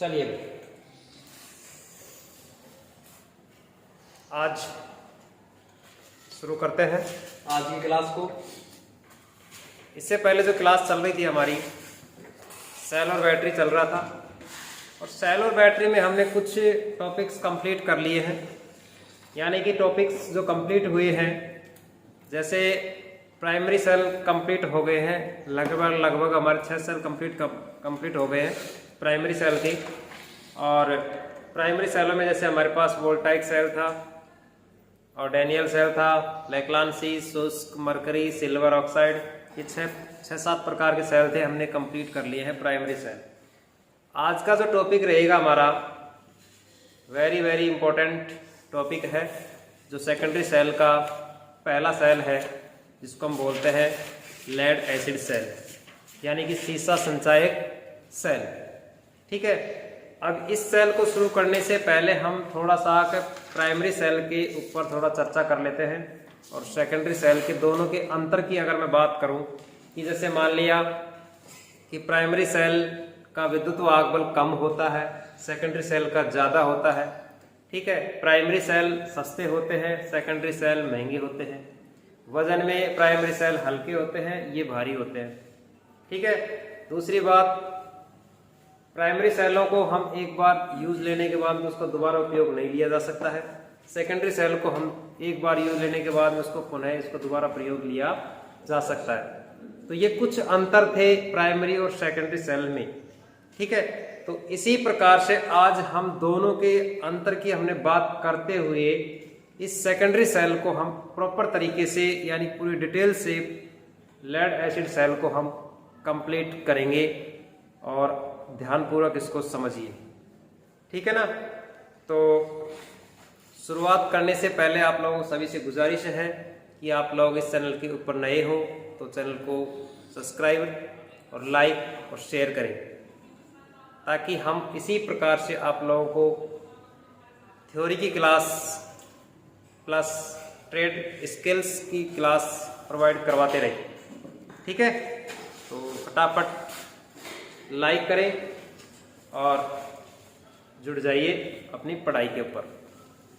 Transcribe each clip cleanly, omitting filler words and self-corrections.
चलिए आज शुरू करते हैं आज की क्लास को। इससे पहले जो क्लास चल रही थी हमारी सेल और बैटरी चल रहा था, और सेल और बैटरी में हमने कुछ टॉपिक्स कंप्लीट कर लिए हैं। यानी कि टॉपिक्स जो कंप्लीट हुए हैं, जैसे प्राइमरी सेल कंप्लीट हो गए हैं, लगभग हमारे 6 सेल कंप्लीट हो गए हैं प्राइमरी सेल की। और प्राइमरी सेलों में जैसे हमारे पास वोल्टाइक सेल था और डैनियल सेल था, लेक्लांसी, शुष्क, मरकरी, सिल्वर ऑक्साइड, ये 6-7 प्रकार के सेल थे, हमने कंप्लीट कर लिए हैं प्राइमरी सेल। आज का जो टॉपिक रहेगा हमारा वेरी इंपॉर्टेंट टॉपिक है, जो सेकेंडरी सेल का पहला सेल है, जिसको हम बोलते हैं लेड एसिड सेल, यानी कि सीसा संचायक सेल। ठीक है, अब इस सेल को शुरू करने से पहले हम थोड़ा सा प्राइमरी सेल के ऊपर थोड़ा चर्चा कर लेते हैं और सेकेंडरी सेल के दोनों के अंतर की अगर मैं बात करूं कि जैसे मान लिया कि प्राइमरी सेल का विद्युत वाहक बल कम होता है, सेकेंडरी सेल का ज़्यादा होता है। ठीक है, प्राइमरी सेल सस्ते होते हैं, सेकेंडरी सेल महंगे होते हैं। वजन में प्राइमरी सेल हल्के होते हैं, ये भारी होते हैं। ठीक है, दूसरी बात, प्राइमरी सेलों को हम एक बार यूज लेने के बाद में उसका दोबारा उपयोग नहीं लिया जा सकता है। सेकेंडरी सेल को हम एक बार यूज लेने के बाद में उसको पुनः इसको दोबारा प्रयोग लिया जा सकता है। तो ये कुछ अंतर थे प्राइमरी और सेकेंडरी सेल में। ठीक है, तो इसी प्रकार से आज हम दोनों के अंतर की हमने बात करते हुए इस सेकेंडरी सेल को हम प्रॉपर तरीके से यानी पूरी डिटेल से लेड एसिड सेल को हम कंप्लीट करेंगे और ध्यानपूर्वक इसको समझिए। ठीक है ना। तो शुरुआत करने से पहले आप लोगों सभी से गुजारिश है कि आप लोग इस चैनल के ऊपर नए हो तो चैनल को सब्सक्राइब और लाइक और शेयर करें, ताकि हम इसी प्रकार से आप लोगों को थ्योरी की क्लास प्लस ट्रेड स्किल्स की क्लास प्रोवाइड करवाते रहें। ठीक है, तो फटाफट लाइक करें और जुड़ जाइए अपनी पढ़ाई के ऊपर।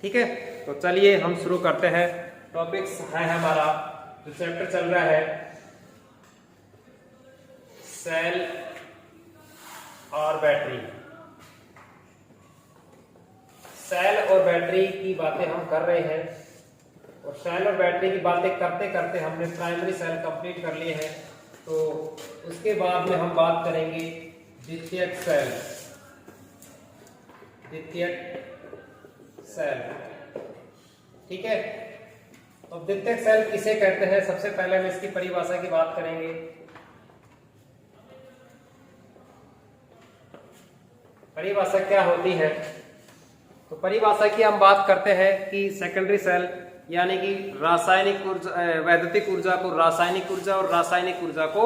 ठीक है, तो चलिए हम शुरू करते हैं। टॉपिक्स है हमारा जो चैप्टर चल रहा है सेल और बैटरी। सेल और बैटरी की बातें हम कर रहे हैं, और सेल और बैटरी की बातें करते करते हमने प्राइमरी सेल कंप्लीट कर लिए हैं। तो उसके बाद में हम बात करेंगे द्वितीयक सेल। ठीक है, तो द्वितीयक सेल किसे कहते हैं, सबसे पहले हम इसकी परिभाषा की बात करेंगे। परिभाषा क्या होती है, तो परिभाषा की हम बात करते हैं कि सेकेंडरी सेल यानी कि रासायनिक ऊर्जा, वैद्युतिक ऊर्जा को रासायनिक ऊर्जा और रासायनिक ऊर्जा को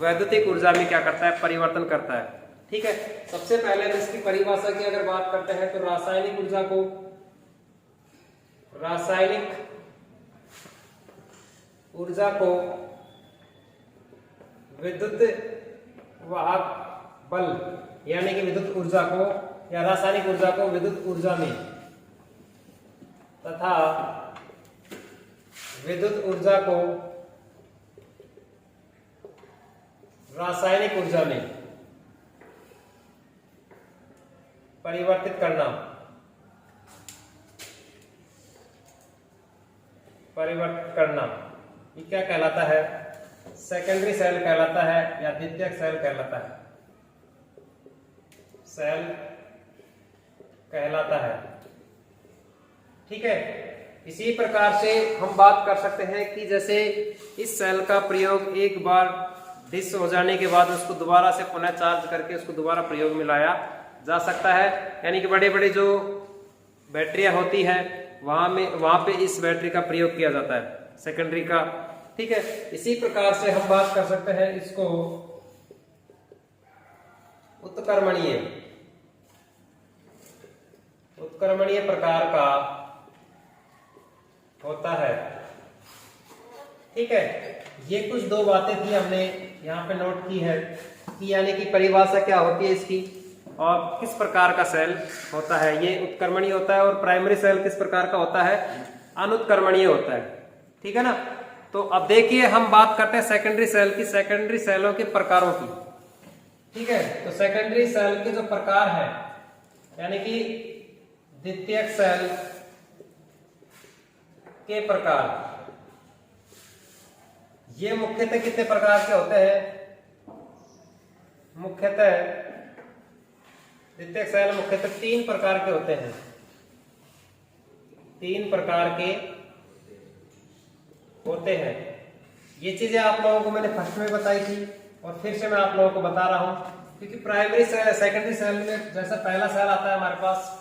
वैद्युतिक ऊर्जा में क्या करता है, परिवर्तन करता है। ठीक है, सबसे पहले हम इसकी परिभाषा की अगर बात करते हैं तो रासायनिक ऊर्जा को विद्युत वाहक बल यानी कि विद्युत ऊर्जा को या रासायनिक ऊर्जा को विद्युत ऊर्जा में तथा विद्युत ऊर्जा को रासायनिक ऊर्जा में परिवर्तित करना, ये क्या कहलाता है, सेकेंडरी सेल कहलाता है या द्वितीयक सेल कहलाता है, सेल कहलाता है। ठीक है, इसी प्रकार से हम बात कर सकते हैं कि जैसे इस सेल का प्रयोग एक बार डिस हो जाने के बाद उसको दोबारा से पुनः चार्ज करके उसको दोबारा प्रयोग में लाया जा सकता है। यानी कि बड़े बड़े जो बैटरियां होती हैं वहां पे इस बैटरी का प्रयोग किया जाता है, सेकेंडरी का। ठीक है, इसी प्रकार से हम बात कर सकते हैं इसको उत्क्रमणीय प्रकार का होता है। ठीक है, ये कुछ दो बातें थी हमने यहाँ पे नोट की है कि यानी कि परिभाषा क्या होती है इसकी, और किस प्रकार का सेल होता है, ये उत्क्रमणीय होता है, और प्राइमरी सेल किस प्रकार का होता है, अनुत्क्रमणीय होता है। ठीक है ना। तो अब देखिए हम बात करते हैं सेकेंडरी सेल की, सेकेंडरी सेलों के प्रकारों की। ठीक है, तो सेकेंडरी सेल के जो प्रकार है यानी कि द्वितीयक सेल के प्रकार, ये मुख्यतः कितने प्रकार के होते हैं, मुख्यतः द्वितीयक सेल मुख्यतः 3 प्रकार के होते हैं, 3 प्रकार के होते हैं। ये चीजें आप लोगों को मैंने फर्स्ट में बताई थी और फिर से मैं आप लोगों को बता रहा हूं, क्योंकि प्राइमरी सेल सेकेंडरी सेल में जैसा पहला सेल आता है हमारे पास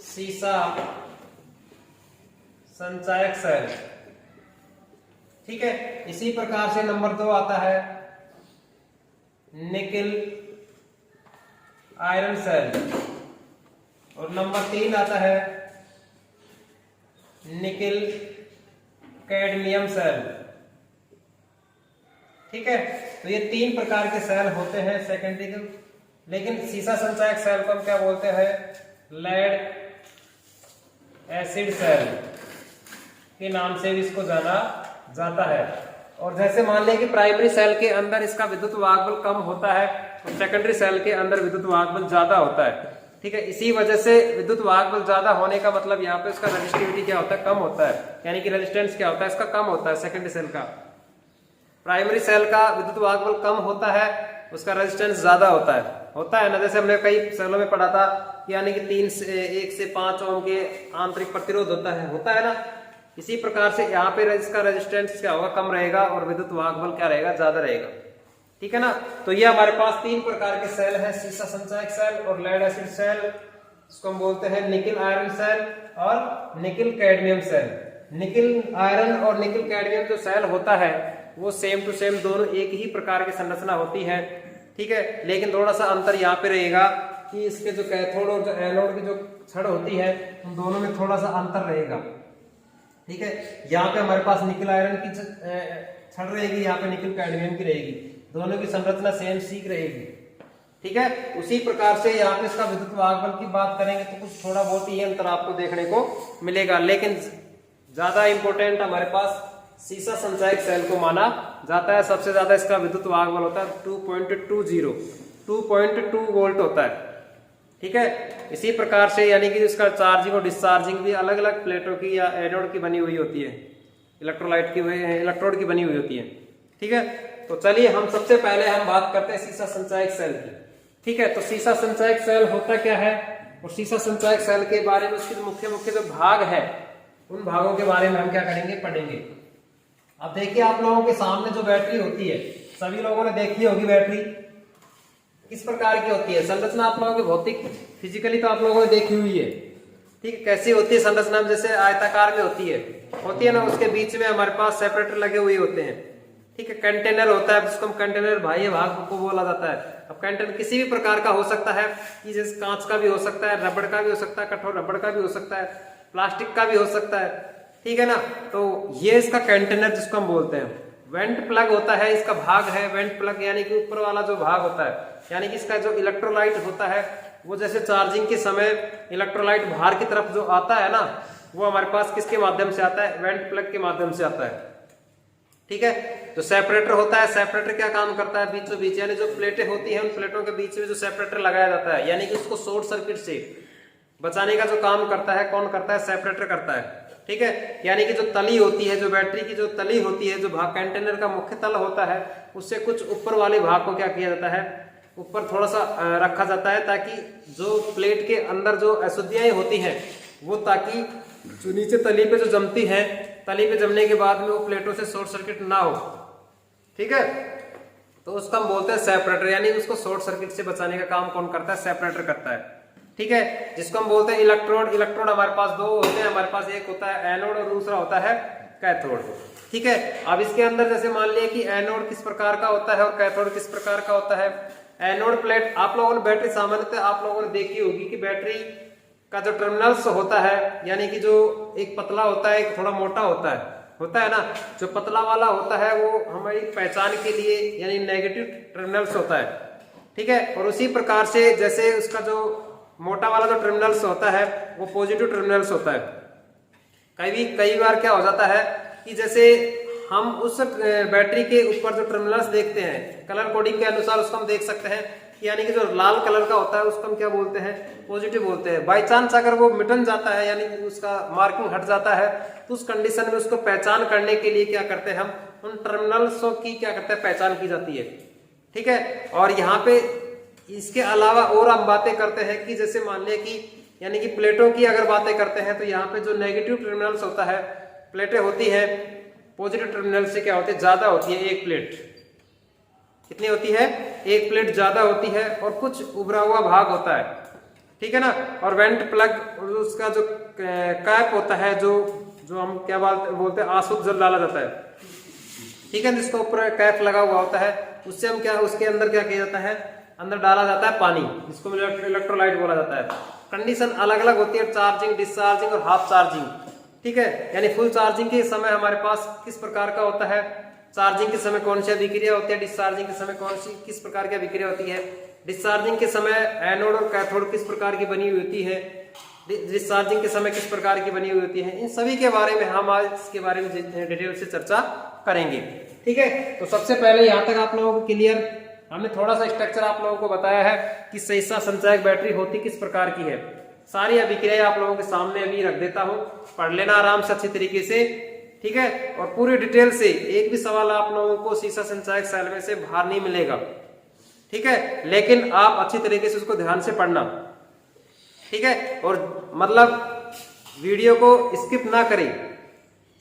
सीसा संचायक सेल, ठीक है। इसी प्रकार से नंबर 2 आता है निकिल आयरन सेल, और नंबर 3 आता है निकिल कैडमियम सेल। ठीक है, तो ये 3 प्रकार के सेल होते हैं सेकेंडरी के। लेकिन सीसा संचायक सेल को हम क्या बोलते हैं, लेड एसिड सेल के नाम से भी इसको जाना जाता है। और जैसे मान लें कि प्राइमरी सेल के अंदर इसका विद्युत वाहक बल कम होता है और सेकेंडरी सेल के अंदर विद्युत वाहक बल ज्यादा होता है। ठीक है, इसी वजह से विद्युत वाहक बल ज्यादा होने का मतलब यहाँ पे उसका रेजिस्टिविटी क्या होता है, कम होता है, यानी कि रेजिस्टेंस क्या होता है इसका, कम होता है सेकेंडरी सेल का। प्राइमरी सेल का विद्युत वाहक बल कम होता है, उसका रेजिस्टेंस ज्यादा होता है ना। जैसे हमने कई सेलों में पढ़ा था यानी कि 1 से 5 ओम के आंतरिक प्रतिरोध होता है ना। इसी प्रकार से यहाँ पे इसका रेजिस्टेंस क्या होगा, कम रहेगा, और विद्युत वाहक बल क्या रहेगा, ज्यादा रहेगा। ठीक है ना। तो ये हमारे पास 3 प्रकार के सेल है, सीसा संचायक सेल और लेड एसिड सेल, इसको हम बोलते हैं निकिल आयरन सेल और nickel cadmium cell. Nickel iron और निकिल कैडमियम जो सेल होता है वो सेम टू सेम दोनों एक ही प्रकार की संरचना होती है। ठीक है, लेकिन थोड़ा सा अंतर यहाँ पे रहेगा कि इसके जो कैथोड और जो एनोड की जो छड़ होती है उन दोनों में थोड़ा सा अंतर रहेगा। ठीक है, यहाँ पे हमारे पास निकिल आयरन की छड़ रहेगी, यहाँ पे निकिल कैडमियम की रहेगी, दोनों की संरचना सेम सीक रहेगी। ठीक है, उसी प्रकार से यहाँ पे इसका विद्युत वाहक बल की बात करेंगे तो कुछ थोड़ा बहुत ही अंतर आपको देखने को मिलेगा, लेकिन ज्यादा इंपॉर्टेंट हमारे पास सीसा संचायक सेल को माना जाता है। सबसे ज्यादा इसका विद्युत वाहक बल होता है 2.2 वोल्ट होता है। ठीक है, इसी प्रकार से यानी कि इसका चार्जिंग और डिस्चार्जिंग भी अलग अलग प्लेटों की या एनोड की बनी हुई होती है, इलेक्ट्रोड की बनी हुई होती है। ठीक है, तो चलिए हम सबसे पहले हम बात करते हैं सीसा संचायक सेल की। ठीक है, तो सीसा संचायक सेल होता क्या है और सीसा संचायक सेल के बारे में उसके मुख्य जो भाग है उन भागों के बारे में हम क्या करेंगे, पढ़ेंगे। अब देखिए आप लोगों के सामने जो बैटरी होती है, सभी लोगों ने देखी होगी बैटरी किस प्रकार की होती है। संरचना आप लोगों की भौतिक फिजिकली तो आप लोगों ने देखी हुई है। ठीक है, कैसी होती है संरचना, जैसे आयताकार में होती है ना। उसके बीच में हमारे पास सेपरेटर लगे हुए होते हैं। ठीक है, कंटेनर होता है जिसको हम कंटेनर बाह्य भाग को बोला जाता है। अब कंटेनर किसी भी प्रकार का हो सकता है, कि जैसे कांच का भी हो सकता है, रबड़ का भी हो सकता है, कठोर रबड़ का भी हो सकता है, प्लास्टिक का भी हो सकता है। ठीक है ना, तो ये इसका कंटेनर जिसको हम बोलते हैं। वेंट प्लग होता है, इसका भाग है वेंट प्लग, यानी कि ऊपर वाला जो भाग होता है, यानी कि इसका जो इलेक्ट्रोलाइट होता है वो जैसे चार्जिंग के समय इलेक्ट्रोलाइट बाहर की तरफ जो आता है ना, वो हमारे पास किसके माध्यम से आता है, वेंट प्लग के माध्यम से आता है। ठीक है, तो सेपरेटर होता है। सेपरेटर क्या काम करता है, बीचों बीच यानी जो प्लेटें होती हैं उन प्लेटों के बीच में जो सेपरेटर लगाया जाता है, यानी कि उसको शॉर्ट सर्किट से बचाने का जो काम करता है, कौन करता है, सेपरेटर करता है। ठीक है, यानी कि जो तली होती है, जो बैटरी की जो तली होती है, जो भाग कंटेनर का मुख्य तल होता है, उससे कुछ ऊपर वाले भाग को क्या किया जाता है, ऊपर थोड़ा सा रखा जाता है, ताकि जो प्लेट के अंदर जो अशुद्धियां होती हैं वो, ताकि जो नीचे तली पे जो जमती है, तली पे जमने के बाद में वो प्लेटों से शॉर्ट सर्किट ना हो। ठीक है, तो उसका हम बोलते हैं सेपरेटर, यानी उसको शॉर्ट सर्किट से बचाने का काम कौन करता है, सेपरेटर करता है। ठीक है, जिसको हम बोलते हैं इलेक्ट्रोड। इलेक्ट्रोड हमारे पास 2 होते हैं, हमारे पास एक होता है एनोड और दूसरा होता है कैथोड। ठीक है, अब इसके अंदर जैसे मान लिया कि एनोड किस प्रकार का होता है और कैथोड किस प्रकार का होता है। एनोड प्लेट, आप लोगों ने बैटरी सामान्यतः आप लोगों ने देखी होगी कि बैटरी का जो टर्मिनल्स होता है, यानी कि जो एक पतला होता है एक थोड़ा मोटा होता है ना। जो पतला वाला होता है वो हमारी पहचान के लिए यानी नेगेटिव टर्मिनल्स होता है। ठीक है। और उसी प्रकार से जैसे उसका जो मोटा वाला जो टर्मिनल्स होता है वो पॉजिटिव टर्मिनल्स होता है। कई बार क्या हो जाता है कि जैसे हम उस बैटरी के ऊपर जो टर्मिनल्स देखते हैं कलर कोडिंग के अनुसार उसको हम देख सकते हैं, यानी कि जो लाल कलर का होता है उसको हम क्या बोलते हैं, पॉजिटिव बोलते हैं। बाई चांस अगर वो मिटन जाता है यानी कि उसका मार्किंग हट जाता है तो उस कंडीशन में उसको पहचान करने के लिए क्या करते हैं, हम उन टर्मिनल्सों की क्या करते हैं, पहचान की जाती है। ठीक है। और यहाँ पे इसके अलावा और हम बातें करते हैं कि जैसे मान लिया कि यानी कि प्लेटों की अगर बातें करते हैं तो यहाँ पे जो नेगेटिव टर्मिनल्स होता है, प्लेटें होती है पॉजिटिव टर्मिनल से क्या होती है, ज्यादा होती है। एक प्लेट कितनी होती है, एक प्लेट ज्यादा होती है और कुछ उभरा हुआ भाग होता है। ठीक है ना। और वेंट प्लग उसका जो कैप होता है, जो हम क्या बोलते हैं, आसुत जल डाला जाता है। ठीक है। जिसके ऊपर कैप लगा हुआ होता है उससे हम क्या, उसके अंदर क्या किया जाता है, अंदर डाला जाता है पानी, जिसको इलेक्ट्रोलाइट बोला जाता है। कंडीशन अलग अलग होती है, चार्जिंग, डिस्चार्जिंग और हाफ चार्जिंग। ठीक है। यानी फुल चार्जिंग के समय हमारे पास किस प्रकार का होता है, चार्जिंग के समय कौन सी अभिक्रिया होती है, डिस्चार्जिंग के समय किस प्रकार की अभिक्रिया होती है। डिस्चार्जिंग के समय एनोड और कैथोड किस प्रकार की बनी हुई होती है, डिस्चार्जिंग के समय किस प्रकार की बनी हुई होती है। इन सभी के बारे में हम आज इसके बारे में डिटेल से चर्चा करेंगे। ठीक है। तो सबसे पहले यहाँ तक आप लोगों को क्लियर, हमने थोड़ा सा स्ट्रक्चर आप लोगों को बताया है कि सहिष्णुता संचायक बैटरी होती किस प्रकार की है। सारी अभिक्रिया आप लोगों के सामने अभी रख देता हूं, पढ़ लेना आराम से अच्छी तरीके से। ठीक है। और पूरी डिटेल से एक भी सवाल आप लोगों को सहिष्णुता संचायक सेल में से बाहर नहीं मिलेगा। ठीक है। लेकिन आप अच्छी तरीके से उसको ध्यान से पढ़ना। ठीक है। और मतलब वीडियो को स्किप ना करें,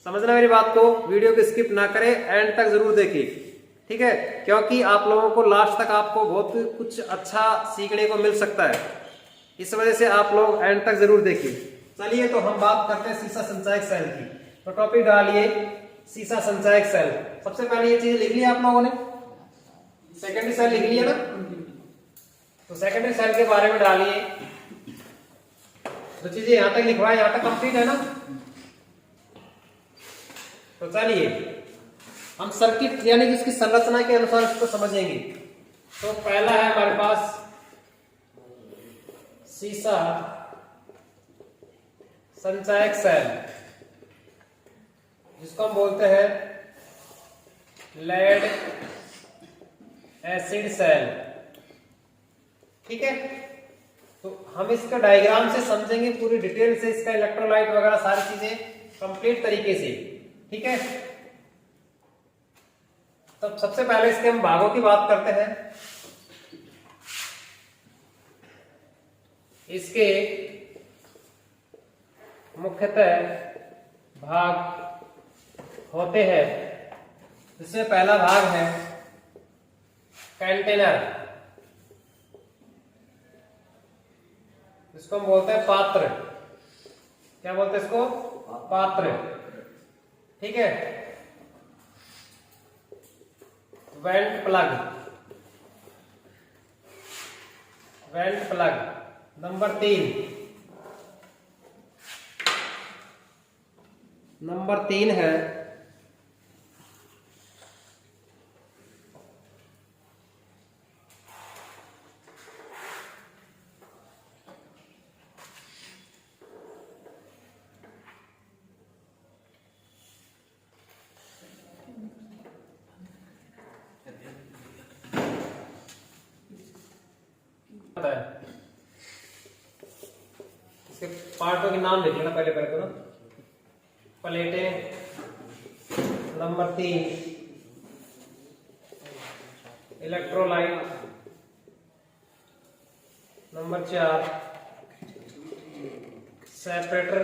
समझना मेरी बात को, वीडियो को स्किप ना करें, एंड तक जरूर देखें। ठीक है। क्योंकि आप लोगों को लास्ट तक आपको बहुत कुछ अच्छा सीखने को मिल सकता है, इस वजह से आप लोग एंड तक जरूर देखिए। चलिए तो हम बात करते हैं सहिष्णुता संचायक सेल की। तो टॉपिक डालिए सहिष्णुता संचायक सेल। सबसे पहले ये चीज लिख ली आप लोगों ने, सेकेंडरी सेल लिख लिया ना। तो सेकेंडरी सेल के बारे में डालिए, जो चीजें यहां तक लिखवाए यहां तक कंप्लीट है ना। तो चलिए हम सर्किट यानी कि इसकी संरचना के अनुसार इसको समझेंगे। तो पहला है हमारे पास सहिष्णुता संचायक सेल, जिसको हम बोलते हैं लेड एसिड सेल। ठीक है। तो हम इसका डायग्राम से समझेंगे पूरी डिटेल से, इसका इलेक्ट्रोलाइट वगैरह सारी चीजें कंप्लीट तरीके से। ठीक है। तो सबसे पहले इसके हम भागों की बात करते हैं। इसके मुख्यतः भाग होते हैं, इसमें पहला भाग है कंटेनर, इसको हम बोलते हैं पात्र। क्या बोलते हैं इसको, पात्र। ठीक है। Went plug, went plug number 3। Number 3 है इसके पार्टों के नाम लिख लेना पहले तो ना। प्लेटें number 3, electrolyte number 4, separator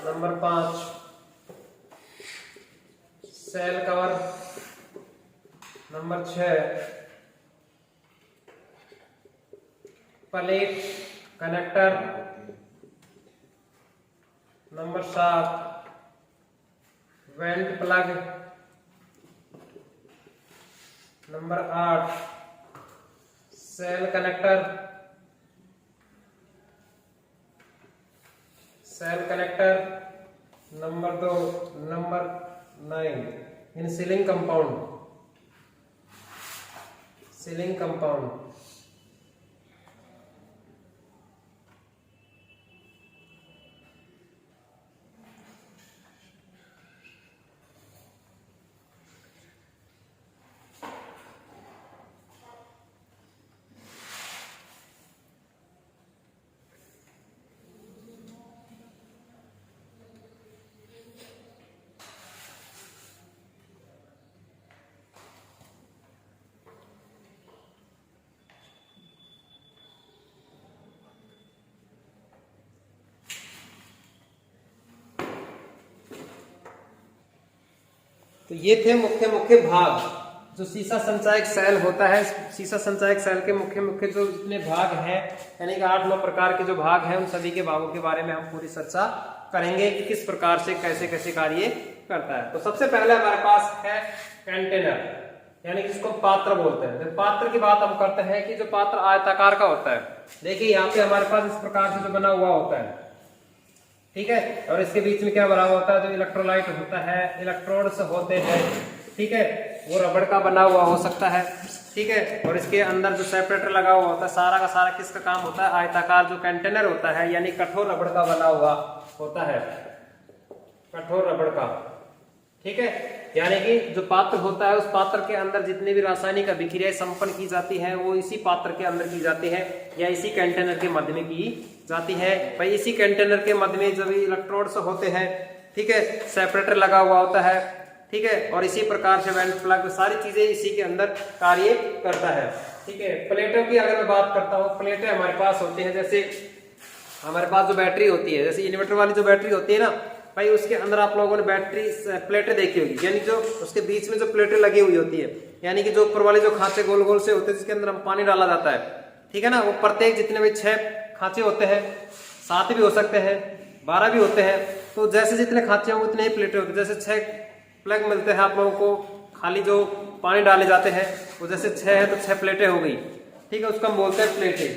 number 5, cell cover number 6, plate connector number 7, vent plug number 8, cell connector, cell connector number 2, number 9 insulating compound. Sealing compound. तो ये थे मुख्य मुख्य भाग जो शीशा संचायक सेल होता है। शीशा संचायक सेल के मुख्य मुख्य जो जितने भाग हैं, यानी कि 8-9 प्रकार के जो भाग हैं, उन सभी के भागों के बारे में हम पूरी चर्चा करेंगे कि किस प्रकार से कैसे कैसे कार्य करता है। तो सबसे पहले हमारे पास है कंटेनर, यानी कि जिसको पात्र बोलते हैं। जब पात्र की बात हम करते हैं कि जो पात्र आयताकार का होता है, देखिए यहाँ पे हमारे पास इस प्रकार से जो बना हुआ होता है, ठीक है, और इसके बीच में क्या बना हुआ होता है, जो इलेक्ट्रोलाइट होता है, इलेक्ट्रोड्स होते हैं, ठीक है, वो रबड़ का बना हुआ हो सकता है, ठीक है, और इसके अंदर जो सेपरेटर लगा हुआ होता है, सारा का सारा किसका काम होता है, आयताकार जो कंटेनर होता है, यानी कठोर रबड़ का बना हुआ होता है, कठोर रबड़ का, ठीक है, यानी कि जो पात्र होता है, उस पात्र के अंदर जितनी भी रासायनिक अभिक्रियाएं संपन्न की जाती हैं, वो इसी पात्र के अंदर की जाती है या इसी कंटेनर के मध्य में की जाती है। भाई इसी कंटेनर के मध्य में जब इलेक्ट्रोड्स होते हैं, ठीक है, सेपरेटर लगा हुआ होता है, ठीक है, और इसी प्रकार से वेंट प्लग, सारी चीजें इसी के अंदर कार्य करता है, ठीक है। प्लेटों की अगर मैं बात करता हूँ, प्लेटें हमारे पास होती हैं, जैसे हमारे पास जो बैटरी होती है, जैसे इन्वर्टर वाली जो बैटरी होती है ना भाई, उसके अंदर आप लोगों ने बैटरी प्लेटें देखी होगी, यानी जो उसके बीच में जो प्लेटें लगी हुई होती है, यानी कि जो ऊपर वाले जो खांचे गोल गोल से होते हैं, जिसके अंदर हम पानी डाला जाता है, ठीक है ना, वो प्रत्येक जितने भी 6 खांचे होते हैं, 7 भी हो सकते हैं, 12 भी होते हैं, तो जैसे जितने खांचे होंगे उतने ही प्लेटें होती है। जैसे 6 प्लग मिलते हैं आप लोगों को, खाली जो पानी डाले जाते हैं, वो जैसे 6 है तो 6 प्लेटें हो गई, ठीक है, उसको हम बोलते हैं प्लेटें,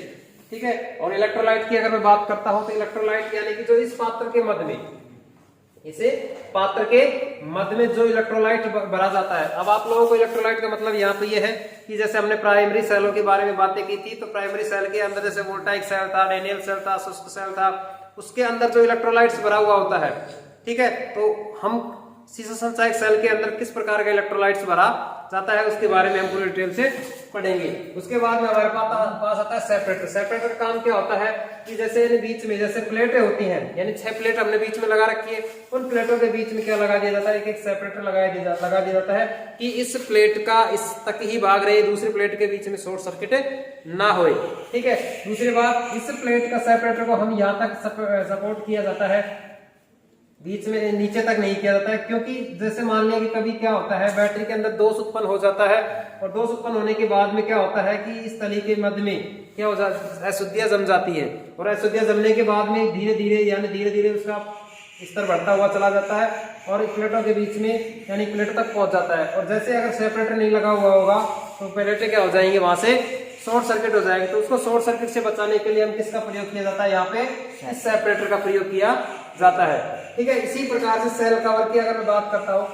ठीक है। और इलेक्ट्रोलाइट की अगर मैं बात करता हूं, तो इलेक्ट्रोलाइट यानी कि जो इस पात्र के मध्य में, इसे पात्र के मध्य में जो इलेक्ट्रोलाइट भरा जाता है। अब आप लोगों को इलेक्ट्रोलाइट का मतलब यहाँ पे ये है कि जैसे हमने प्राइमरी सेलों के बारे में बातें की थी, तो प्राइमरी सेल के अंदर जैसे वोल्टाइक सेल था, डेनियल सेल था, शुष्क सेल था, उसके अंदर जो इलेक्ट्रोलाइट्स भरा हुआ होता है, ठीक है, तो हम शीशा संचायक सेल के अंदर किस प्रकार का इलेक्ट्रोलाइट्स भरा जाता है, उसके बारे में हम पूरी डिटेल से पढ़ेंगे। उसके बाद में हमारे पास आता है सेपरेटर। सेपरेटर का काम क्या होता है कि जैसे बीच में जैसे प्लेटें होती हैं, यानी 6 प्लेट हमने बीच में लगा रखी है, उन प्लेटों के बीच में क्या लगा दिया जाता है, एक सेपरेटर लगा दिया जाता है कि इस प्लेट का इस तक ही भाग रहे, दूसरी प्लेट के बीच में शॉर्ट सर्किट ना होए, ठीक है। दूसरी बात, इस प्लेट का सेपरेटर को हम यहाँ तक सपोर्ट किया जाता है, बीच में नीचे तक नहीं किया जाता है, क्योंकि जैसे मान लिया कि कभी क्या होता है, बैटरी के अंदर दोष उत्पन्न हो जाता है, और दोष उत्पन्न होने के बाद में क्या होता है कि इस तली के मध्य में क्या हो जाता है, अशुद्धियां जम जाती है, और अशुद्धियां जमने के बाद में धीरे धीरे उसका स्तर बढ़ता हुआ चला जाता है, और प्लेटों के बीच में यानी प्लेट तक पहुंच जाता है। और जैसे अगर सेपरेटर नहीं लगा हुआ होगा, तो प्लेटें क्या हो जाएंगे, वहां से शॉर्ट सर्किट हो जाएगी। तो उसको शॉर्ट सर्किट से बचाने के लिए हम किसका प्रयोग किया जाता है, यहाँ पे इस सेपरेटर का प्रयोग किया जाता है, ठीक है। इसी प्रकार से सेल कवर की अगर मैं बात करता हूँ,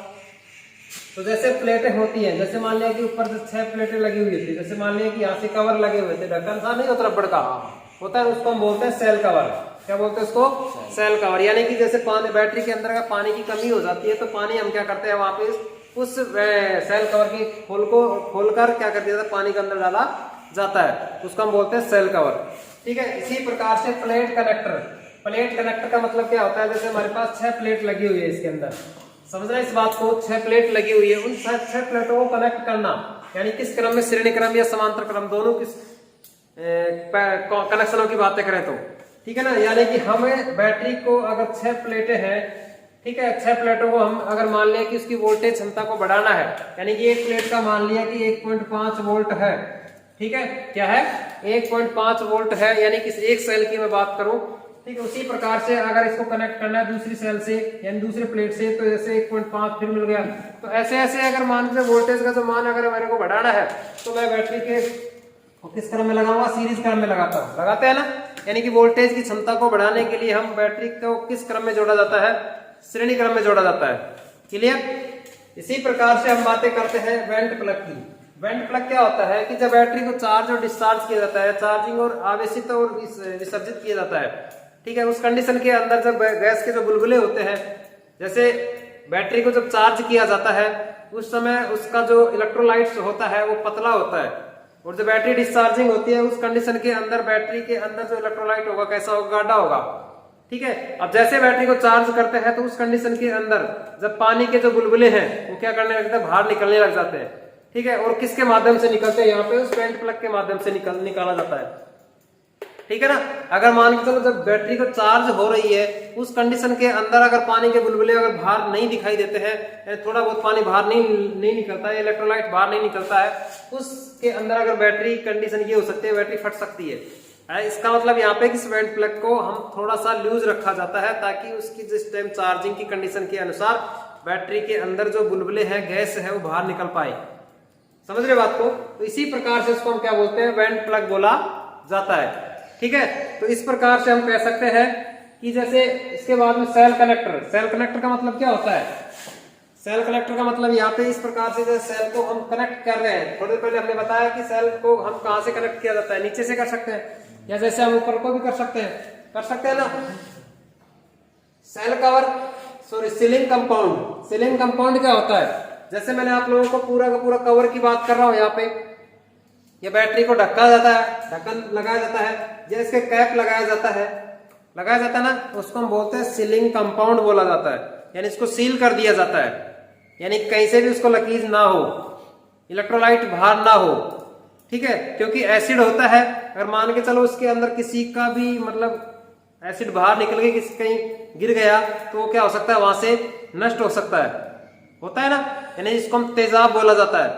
तो जैसे प्लेटें होती हैं, जैसे मान लिया कि ऊपर से 6 प्लेटें लगी हुई थी, जैसे मान लिया कि यहाँ से कवर लगे हुए थे, ढक्कन सा नहीं होता रबड़ का होता है, उसको हम बोलते हैं सेल कवर। क्या बोलते हैं उसको, सेल कवर। यानी कि जैसे पानी, बैटरी के अंदर अगर पानी की कमी हो जाती है, तो पानी हम क्या करते हैं, वहां पे उस सेल कवर की खोलकर क्या कर दिया जाता है, पानी के अंदर डाला जाता है, उसको हम बोलते हैं सेल कवर, ठीक है। इसी प्रकार से प्लेट कनेक्टर। प्लेट कनेक्टर का मतलब क्या होता है, जैसे हमारे पास 6 प्लेट लगी हुई है, इसके अंदर समझना इस बात को, 6 प्लेट लगी हुई है, उन 6 प्लेटों को कनेक्ट करना, यानी किस क्रम में, श्रेणी क्रम या समांतर क्रम, दोनों किस कनेक्शनों की बातें करें तो, ठीक है ना। यानी कि हमें बैटरी को अगर 6 प्लेटें हैं, ठीक है, 6 प्लेटों को हम अगर मान लिया कि उसकी वोल्टेज क्षमता को बढ़ाना है, यानी कि एक प्लेट का मान लिया कि 1.5 वोल्ट है, ठीक है, क्या है, 1.5 वोल्ट है, यानी कि एक सेल की मैं बात करूं, ठीक है। उसी प्रकार से अगर इसको कनेक्ट करना है दूसरी सेल से यानी दूसरे प्लेट से, तो जैसे 1.5 फिर मिल गया, तो ऐसे ऐसे अगर मान लीजिए वोल्टेज का जो मान अगर मेरे को बढ़ाना है, तो मैं बैटरी के किस क्रम में लगाऊंगा, सीरीज क्रम में लगाता हूँ, लगाते हैं ना। यानी कि वोल्टेज की क्षमता को बढ़ाने के लिए हम बैटरी को किस क्रम में जोड़ा जाता है, श्रेणी क्रम में जोड़ा जाता है, क्लियर। इसी प्रकार से हम बातें करते हैं वेंट प्लग की। वेंट प्लग क्या होता है कि जब बैटरी को चार्ज और डिस्चार्ज किया जाता है, चार्जिंग और आवेशित और विसर्जित किया जाता है, ठीक है, उस कंडीशन के अंदर जब गैस के जो बुलबुले होते हैं, जैसे बैटरी को जब चार्ज किया जाता है उस समय उसका जो इलेक्ट्रोलाइट्स होता है वो पतला होता है, और जब बैटरी डिस्चार्जिंग होती है उस कंडीशन के अंदर बैटरी के अंदर जो इलेक्ट्रोलाइट होगा कैसा होगा, गाढ़ा होगा, ठीक है। अब जैसे बैटरी को चार्ज करते हैं तो उस कंडीशन के अंदर जब पानी के जो बुलबुले हैं वो क्या करने लगते हैं, बाहर निकलने लग जाते हैं, ठीक है। और किसके माध्यम से निकलते हैं, यहाँ पे उस वेंट प्लग के माध्यम से निकाला जाता है, ठीक है ना। अगर मान के चलो जब बैटरी को चार्ज हो रही है उस कंडीशन के अंदर अगर पानी के बुलबुले अगर बाहर नहीं दिखाई देते हैं, थोड़ा बहुत पानी बाहर नहीं निकलता है, इलेक्ट्रोलाइट बाहर नहीं निकलता है, उसके अंदर अगर बैटरी कंडीशन ये हो सकती है, बैटरी फट सकती है। इसका मतलब यहाँ पे इस वेंट प्लग को हम थोड़ा सा लूज रखा जाता है ताकि उसकी जिस टाइम चार्जिंग की कंडीशन के अनुसार बैटरी के अंदर जो बुलबुले हैं, गैस है, वो बाहर निकल पाए। समझ रहे बात को? तो इसी प्रकार से इसको हम क्या बोलते हैं, वेंट प्लग बोला जाता है, ठीक है। तो इस प्रकार से हम कह सकते हैं कि जैसे इसके बाद में सेल कनेक्टर, सेल कनेक्टर का मतलब क्या होता है, सेल कनेक्टर का मतलब यहाँ पे इस प्रकार से जैसे सेल को हम कनेक्ट कर रहे हैं, थोड़ी देर पहले हमने बताया कि सेल को हम कहां से कनेक्ट किया जाता है, नीचे से कर सकते हैं या जैसे हम ऊपर को भी कर सकते हैं ना। Cell cover, sorry sealing compound, sealing compound क्या होता है, जैसे मैंने आप लोगों को पूरा का पूरा कवर की बात कर रहा हूं, यहाँ पे ये बैटरी को ढका जाता है, ढक्कन लगाया जाता है या इसके कैप लगाया जाता है ना, उसको हम बोलते हैं सीलिंग कंपाउंड बोला जाता है, यानी इसको सील कर दिया जाता है, यानी कहीं से भी उसको लीकेज ना हो, इलेक्ट्रोलाइट बाहर ना हो, ठीक है। क्योंकि एसिड होता है, अगर मान के चलो उसके अंदर किसी का भी मतलब एसिड बाहर निकल के किसी कहीं गिर गया तो वो क्या हो सकता है, वहां से नष्ट हो सकता है, होता है ना, यानी इसको हम तेजाब बोला जाता है,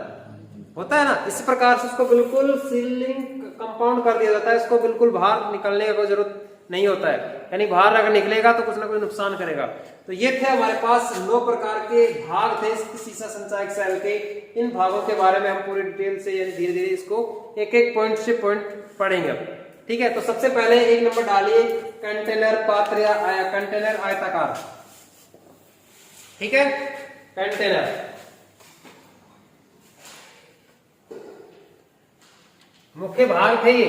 होता है ना। इस प्रकार से उसको बिल्कुल सीलिंग कंपाउंड कर दिया जाता है, इसको बिल्कुल बाहर निकलने का कोई जरूरत नहीं होता है, यानी बाहर अगर निकलेगा तो कुछ ना कुछ नुकसान करेगा। तो ये थे हमारे पास 9 प्रकार के भाग थे सीसा संचायक सेल के। इन भागों के बारे में हम पूरी डिटेल से यानी धीरे धीरे इसको एक एक पॉइंट से पॉइंट पढ़ेंगे, ठीक है। तो सबसे पहले 1 नंबर डालिए, कंटेनर, पात्र या कंटेनर आयताकार, ठीक है, कंटेनर। मुख्य भाग थे ये,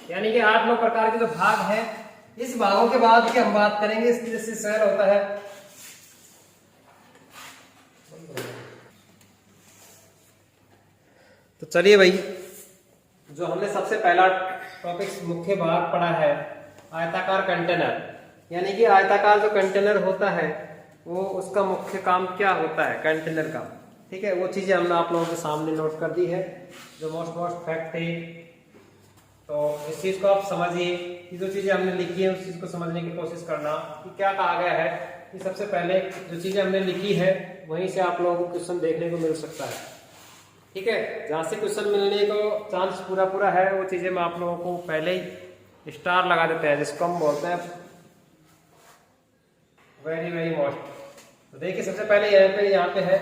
यानी कि 8-9 प्रकार के जो भाग हैं, इस भागों के बाद की हम बात करेंगे इसकी जैसे सेल होता है। तो चलिए भाई, जो हमने सबसे पहला टॉपिक मुख्य भाग पढ़ा है आयताकार कंटेनर, यानी कि आयताकार जो कंटेनर होता है वो उसका मुख्य काम क्या होता है कंटेनर का, ठीक है। वो चीजें हमने आप लोगों के सामने नोट कर दी है, जो मोस्ट फैक्ट थे। तो इस चीज को आप समझिए कि जो चीजें हमने लिखी है उस चीज को समझने की कोशिश करना कि क्या कहा गया है। कि सबसे पहले जो चीजें हमने लिखी है वहीं से आप लोगों को क्वेश्चन देखने को मिल सकता है, ठीक है। जहां से क्वेश्चन मिलने को चांस पूरा है वो चीजें मैं आप लोगों को पहले ही स्टार लगा देते हैं, जिसको हम बोलते हैं वेरी मोस्ट। तो देखिए सबसे पहले यहाँ पे है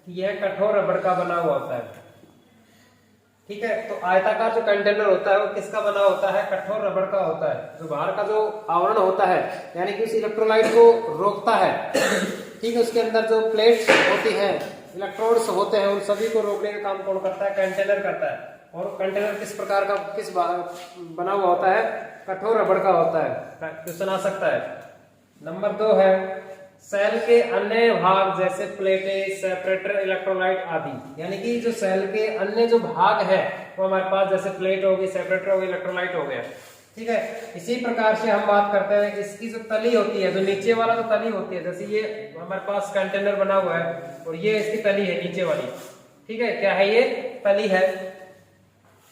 कि यह कठोर रबड़ का बना हुआ होता है, ठीक है। तो आयताकार जो कंटेनर होता है वो किसका बना होता है, कठोर रबड़ का होता है। जो बाहर का जो आवरण होता है यानी कि उस इलेक्ट्रोलाइट को रोकता है, ठीक है। उसके अंदर जो प्लेट्स होती हैं, इलेक्ट्रोड्स होते हैं, उन सभी को रोकने का काम कौन करता है, कंटेनर करता है। और कंटेनर किस प्रकार का बना हुआ होता है, कठोर रबड़ का होता है। क्वेश्चन आ सकता है। नंबर 2 है सेल के अन्य भाग जैसे प्लेटें, सेपरेटर, इलेक्ट्रोलाइट आदि, यानी कि जो सेल के अन्य जो भाग है वो हमारे पास जैसे प्लेट होगी, सेपरेटर होगी, इलेक्ट्रोलाइट हो गया, ठीक है। इसी प्रकार से हम बात करते हैं इसकी जो तली होती है, जो नीचे वाला जो तली होती है, जैसे ये हमारे पास कंटेनर बना हुआ है और ये इसकी तली है नीचे वाली, ठीक है। क्या है, ये तली है।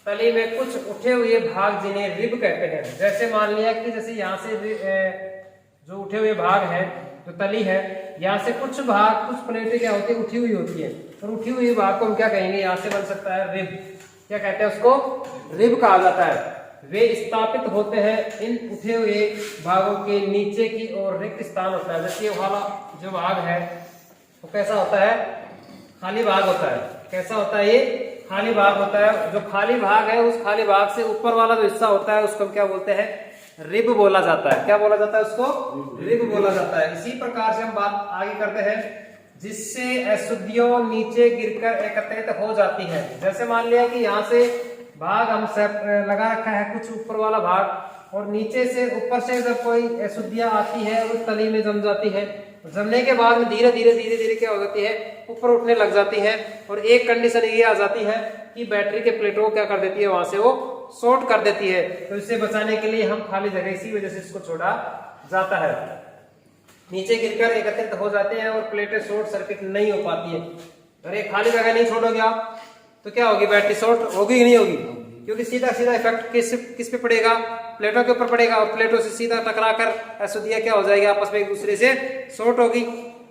तली में कुछ उठे हुए भाग जिन्हें रिब कहते हैं। जैसे मान लिया कि जैसे यहाँ से जो उठे हुए भाग है, जो तली है, यहाँ से कुछ भाग, कुछ प्लेटें क्या होती है, उठी हुई होती है, और उठी हुई भाग को हम क्या कहेंगे, यहाँ से बन सकता है रिब। क्या कहते हैं उसको, रिब कहा जाता है। वे स्थापित होते हैं इन उठे हुए भागों के नीचे की ओर रिक्त स्थान होता है। जैसे ये वाला जो भाग है वो कैसा होता है, खाली भाग होता है। कैसा होता है, ये खाली भाग होता है। जो खाली भाग है उस खाली भाग से ऊपर वाला जो हिस्सा होता है उसको हम क्या बोलते हैं, रिब बोला जाता है। क्या बोला जाता है उसको, रिब बोला जाता है। इसी प्रकार से हम बात आगे करते हैं। जिससे अशुद्धियों नीचे गिरकर एकत्रित हो जाती है। जैसे मान लिया कि यहाँ से भाग हम लगा रखा है कुछ ऊपर वाला भाग, और नीचे से ऊपर से जब कोई अशुद्धियां आती है उस तली में जम जाती है, जमने के बाद में धीरे धीरे क्या हो जाती है, ऊपर उठने लग जाती है। और एक कंडीशन ये आ जाती है कि बैटरी के प्लेटों को क्या कर देती है, वहां से वो शॉर्ट कर देती है। तो इससे बचाने के लिए हम खाली जगह, इसी वजह से इसको छोड़ा जाता है, नीचे गिरकर एकत्रित हो जाते हैं और प्लेटें शॉर्ट सर्किट नहीं हो पाती है। अगर ये खाली जगह नहीं छोड़ोगे आप तो क्या होगी, बैटरी शॉर्ट होगी कि नहीं होगी, क्योंकि सीधा इफेक्ट किस पे पड़ेगा, प्लेटों के ऊपर पड़ेगा, और प्लेटों से सीधा टकराकर अशुद्धियां क्या हो जाएगी, आपस में एक दूसरे से शॉर्ट होगी,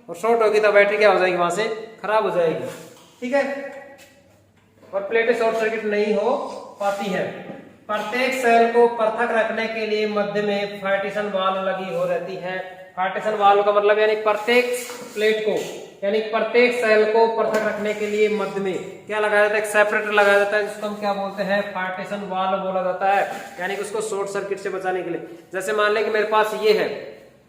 और शॉर्ट होगी तो बैटरी क्या हो जाएगी, वहां से खराब हो जाएगी। ठीक है, और प्लेटें शॉर्ट सर्किट नहीं हो पाती है। प्रत्येक सेल को पृथक रखने के लिए मध्य में पार्टीशन वाल्व लगी हो रहती है। पार्टीशन वाल्व का मतलब यानी प्रत्येक प्लेट को, यानी प्रत्येक सेल को पृथक रखने के लिए मध्य में क्या लगाया जाता है, एक सेपरेटर लगाया जाता है, जिसको हम क्या बोलते हैं, पार्टीशन वाल्व बोला जाता है, यानी कि उसको शॉर्ट सर्किट से बचाने के लिए। जैसे मान लें कि मेरे पास ये है,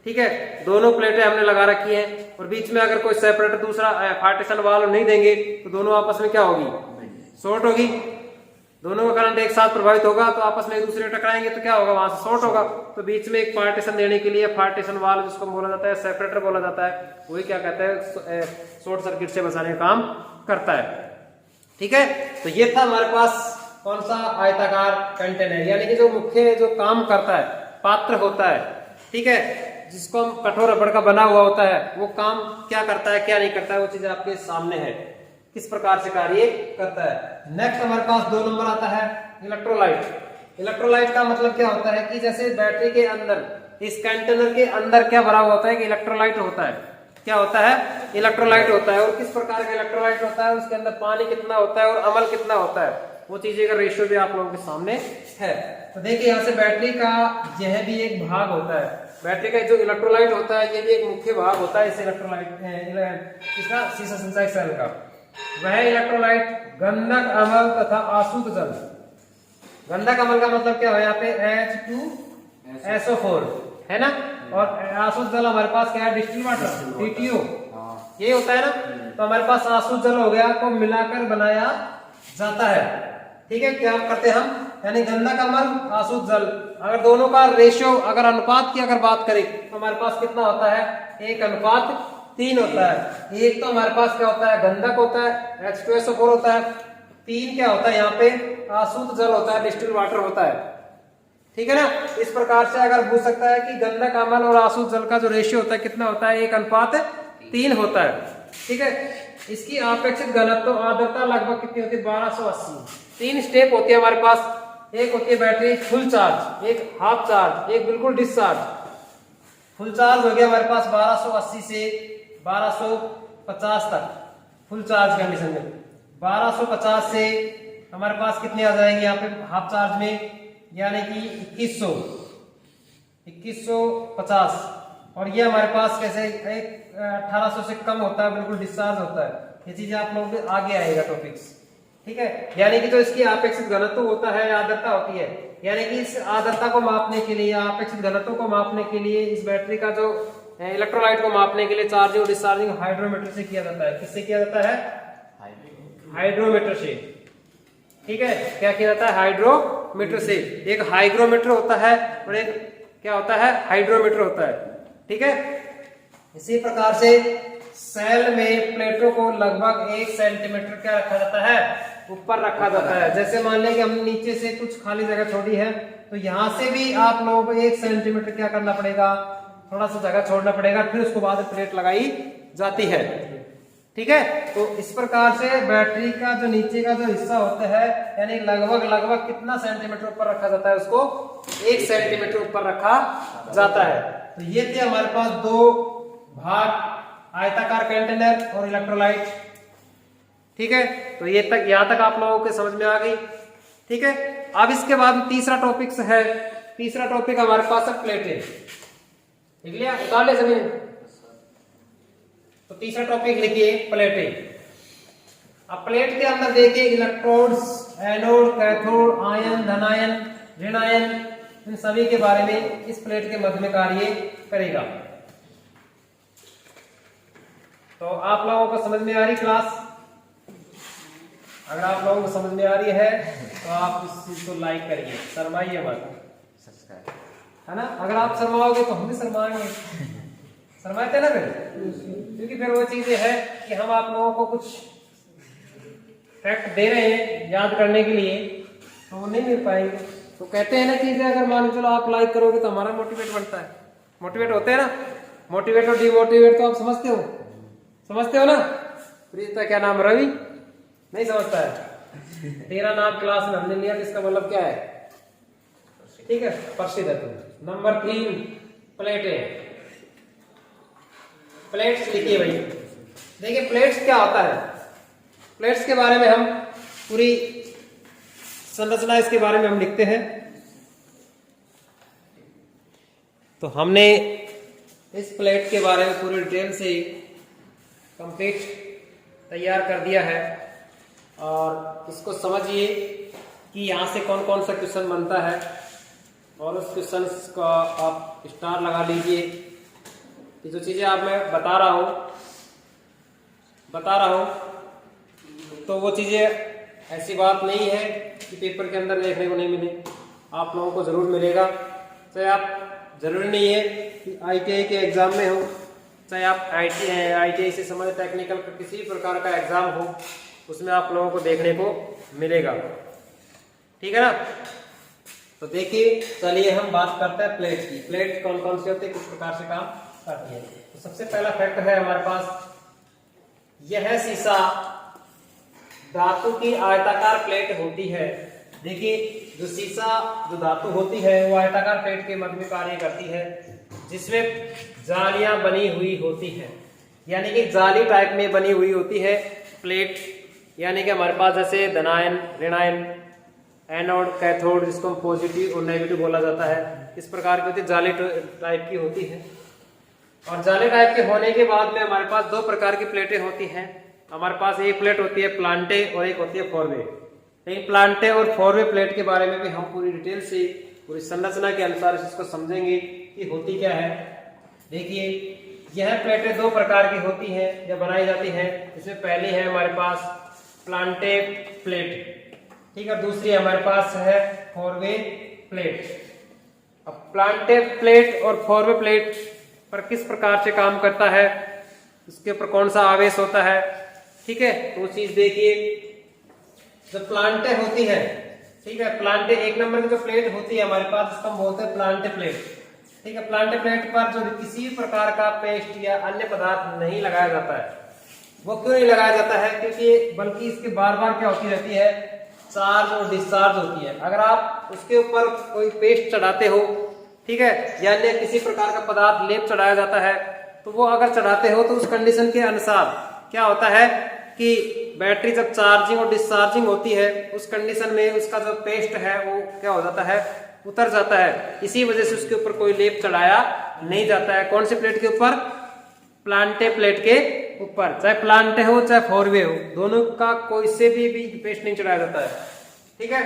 ठीक है, दोनों प्लेटें हमने लगा रखी हैं, और बीच में अगर कोई सेपरेटर दूसरा पार्टीशन वाल्व नहीं देंगे तो दोनों आपस में क्या होगी, शॉर्ट होगी। दोनों का करंट एक साथ प्रभावित होगा तो आपस में एक दूसरे टकराएंगे तो क्या होगा, वहां से शॉर्ट होगा। तो बीच में एक पार्टीशन देने के लिए पार्टीशन वाल्व, जिसको बोला जाता है सेपरेटर बोला जाता है, वही क्या कहते हैं, शॉर्ट सर्किट से बचाने का काम करता है। ठीक है, तो ये था हमारे पास कौन सा, आयताकार कंटेनर, यानी कि जो मुख्य जो काम करता है, पात्र होता है, ठीक है, जिसको हम कठोर रबड़ का बना हुआ होता है, वो काम क्या करता है क्या नहीं करता है, वो चीज आपके सामने है, किस प्रकार से कार्य करता है। नेक्स्ट हमारे पास 2 नंबर आता है इलेक्ट्रोलाइट। इलेक्ट्रोलाइट का मतलब क्या होता है कि जैसे बैटरी के अंदर, इस कंटेनर के अंदर क्या भरा हुआ होता है कि इलेक्ट्रोलाइट होता है। क्या होता है, इलेक्ट्रोलाइट होता है। और किस प्रकार का इलेक्ट्रोलाइट होता है, उसके अंदर पानी कितना होता है और अमल कितना होता है, वो चीजें का रेशियो भी आप लोगों के सामने है। तो देखिए यहाँ से बैटरी का यह भी एक भाग होता है, बैटरी का जो इलेक्ट्रोलाइट होता है ये भी एक मुख्य भाग होता है इस इलेक्ट्रोलाइट, इसका सीसा सिंचाई सेल का। वह इलेक्ट्रोलाइट गंधक अम्ल तथा अशुद्ध जल, गंधक अम्ल का मतलब क्या है, यहाँ पे H2SO4 है ना, और अशुद्ध जल हमारे पास क्या है, डिस्टिल वाटर, DTO, ये होता है ना। तो हमारे पास अशुद्ध जल हो गया, को मिलाकर बनाया जाता है। ठीक है, क्या करते हैं हम, यानी गंधक अम्ल अशुद्ध जल, अगर दोनों का रेशियो, अगर अनुपात की अगर बात करें तो हमारे पास कितना होता है, 1:3 होता है। एक तो हमारे पास क्या होता है, गंधक होता है, H2SO4 होता है, 3 क्या होता है यहाँ पे, अशुद्ध जल होता है, डिस्टिल वाटर होता है। ठीक है ना, इस प्रकार से अगर पूछ सकता है कि गंधक अम्ल और अशुद्ध जल का जो रेशियो होता है कितना होता है, 1:3 होता है। ठीक है, इसकी अपेक्षित घनत्व आर्द्रता लगभग कितनी होती है, 1280। 3 स्टेप होती है हमारे पास, एक होती है बैटरी फुल चार्ज, एक हाफ चार्ज, एक बिल्कुल डिस्चार्ज। फुल चार्ज हो गया हमारे पास 1280 से 1250 तक, फुल चार्ज कंडीशन में। 1250 से हमारे पास कितनी आ जाएगी यहाँ पे हाफ चार्ज में, यानी कि 2150, और ये हमारे पास कैसे 1800 से कम होता है, बिल्कुल डिस्चार्ज होता है। ये चीजें आप लोगों के आगे आएगा टॉपिक्स। ठीक है, यानी कि जो इसकी अपेक्षित घनत्व होता है, आर्द्रता होती है, यानी कि इस आर्द्रता को मापने के लिए, अपेक्षित घनत्व को मापने के लिए, इस बैटरी का जो इलेक्ट्रोलाइट को मापने के लिए चार्जिंग और डिस्चार्जिंग हाइड्रोमीटर से किया जाता है। किससे किया जाता है, हाइड्रोमीटर से। ठीक है, क्या किया जाता है, हाइड्रोमीटर से। एक हाइग्रोमीटर होता है और एक क्या होता है, हाइड्रोमीटर होता है। ठीक है, इसी प्रकार से सेल में प्लेटों को लगभग 1 सेंटीमीटर क्या रखा जाता है, ऊपर रखा जाता है। जैसे मान लें कि हम नीचे से कुछ खाली जगह छोड़ी है, तो यहाँ से भी आप लोगों को 1 सेंटीमीटर क्या करना पड़ेगा, थोड़ा सा जगह छोड़ना पड़ेगा, फिर उसके बाद प्लेट लगाई जाती है। ठीक है, तो इस प्रकार से बैटरी का जो नीचे का जो हिस्सा होता है, यानी लगभग कितना सेंटीमीटर ऊपर रखा जाता है, उसको 1 सेंटीमीटर ऊपर रखा जाता है। तो ये थे हमारे पास 2 भाग, आयताकार कंटेनर और इलेक्ट्रोलाइट। ठीक है, तो ये तक, यहां तक आप लोगों के समझ में आ गई। ठीक है, अब इसके बाद तीसरा टॉपिक है, तीसरा टॉपिक हमारे पास है प्लेटें। लिख लिया, उतार ले जमीन। तो तीसरा टॉपिक लिखिए प्लेटें। अब प्लेट के अंदर देखिए इलेक्ट्रोड्स, एनोड, कैथोड, आयन, धनायन, ऋणायन, इन सभी के बारे में इस प्लेट के मध्य में कार्य करेगा। तो आप लोगों को समझ में आ रही क्लास? अगर आप लोगों को समझ में आ रही है तो आप इस चीज को लाइक करिए, शर्माइए मत, सब्सक्राइब, है ना? अगर आप शर्माओगे तो हम भी शर्माएंगे, शर्माते ना फिर, क्योंकि फिर वो चीजें है कि हम आप लोगों को कुछ फैक्ट दे रहे हैं याद करने के लिए, तो वो नहीं मिल पाएंगे। तो कहते हैं ना चीजें अगर मान लो चलो आप लाइक करोगे तो हमारा मोटिवेट बनता है, मोटिवेट होते हैं ना। मोटिवेट और डिमोटिवेट तो आप समझते हो, समझते हो ना? प्रीता क्या नाम, रवि? नहीं समझता है। तेरा नाम क्लास में हमने लिया, इसका मतलब क्या है? ठीक है, प्रसिद्ध है तुम। नंबर 3 प्लेटें। प्लेट्स लिखिए भाई। देखिए प्लेट्स क्या होता है, प्लेट्स के बारे में हम पूरी संरचना इसके बारे में हम लिखते हैं। तो हमने इस प्लेट के बारे में पूरी डिटेल से कंप्लीट तैयार कर दिया है, और इसको समझिए कि यहाँ से कौन कौन सा क्वेश्चन बनता है, और उस क्वेश्चन का आप स्टार लगा लीजिए। ये जो चीज़ें आप मैं बता रहा हूँ तो वो चीज़ें ऐसी बात नहीं है कि पेपर के अंदर देखने को नहीं मिले, आप लोगों को ज़रूर मिलेगा। चाहे आप, ज़रूरी नहीं है कि ITI के एग्ज़ाम में हो, चाहे आप ITI से संबंधित टेक्निकल किसी प्रकार का एग्ज़ाम हो, उसमें आप लोगों को देखने को मिलेगा। ठीक है ना? तो देखिए, चलिए हम बात करते हैं प्लेट की। प्लेट कौन कौन सी होती है, किस प्रकार से काम करती है। तो सबसे पहला फैक्ट है हमारे पास, यह शीशा धातु की आयताकार प्लेट होती है। देखिए जो शीशा, जो धातु होती है वो आयताकार प्लेट के मध्य में कार्य करती है, जिसमें जालियां बनी हुई होती है, यानी कि जाली टाइप में बनी हुई होती है प्लेट। यानी कि हमारे पास जैसे धनायन, ऋणायन, एनोड, कैथोड, जिसको हम पॉजिटिव और नेगेटिव बोला जाता है, इस प्रकार की होती है, जाली टाइप की होती है। और जाली टाइप के होने के बाद में हमारे पास 2 प्रकार की प्लेटें होती हैं। हमारे पास एक प्लेट होती है प्लांटे और एक होती है फोरवे। लेकिन प्लांटे और फोरवे प्लेट के बारे में भी हम पूरी डिटेल से, पूरी संरचना के अनुसार इसको समझेंगे कि होती क्या है। देखिए यह प्लेटें 2 प्रकार की होती हैं या बनाई जाती हैं। इसमें पहली है हमारे पास प्लांटे प्लेट, ठीक है, दूसरी हमारे पास है फोरवे प्लेट। अब प्लांटे प्लेट और फोरवे प्लेट पर किस प्रकार से काम करता है, इसके ऊपर कौन सा आवेश होता है, ठीक है, तो वो चीज देखिए। जो प्लांटे होती है, ठीक है, प्लांटे 1 नंबर की जो प्लेट होती है हमारे पास, उसको हम बोलते हैं प्लांटे प्लेट। ठीक है, प्लांटे प्लेट पर जो किसी प्रकार का पेस्ट या अन्य पदार्थ नहीं लगाया जाता है। वो क्यों नहीं लगाया जाता है? क्योंकि बल्कि इसके बार बार क्या होती रहती है, चार्ज और डिस्चार्ज होती है। अगर आप उसके ऊपर कोई पेस्ट चढ़ाते हो, ठीक है, या अन्य किसी प्रकार का पदार्थ लेप चढ़ाया जाता है, तो वो अगर चढ़ाते हो तो उस कंडीशन के अनुसार क्या होता है कि बैटरी जब चार्जिंग और डिस्चार्जिंग होती है, उस कंडीशन में उसका जो पेस्ट है वो क्या हो जाता है, उतर जाता है। इसी वजह से उसके ऊपर कोई लेप चढ़ाया नहीं जाता है। कौन सी प्लेट के ऊपर? प्लांटे प्लेट के ऊपर। चाहे प्लांटे हो चाहे फोरवे हो, दोनों का कोई से भी पेस्ट नहीं चढ़ाया जाता है। ठीक है।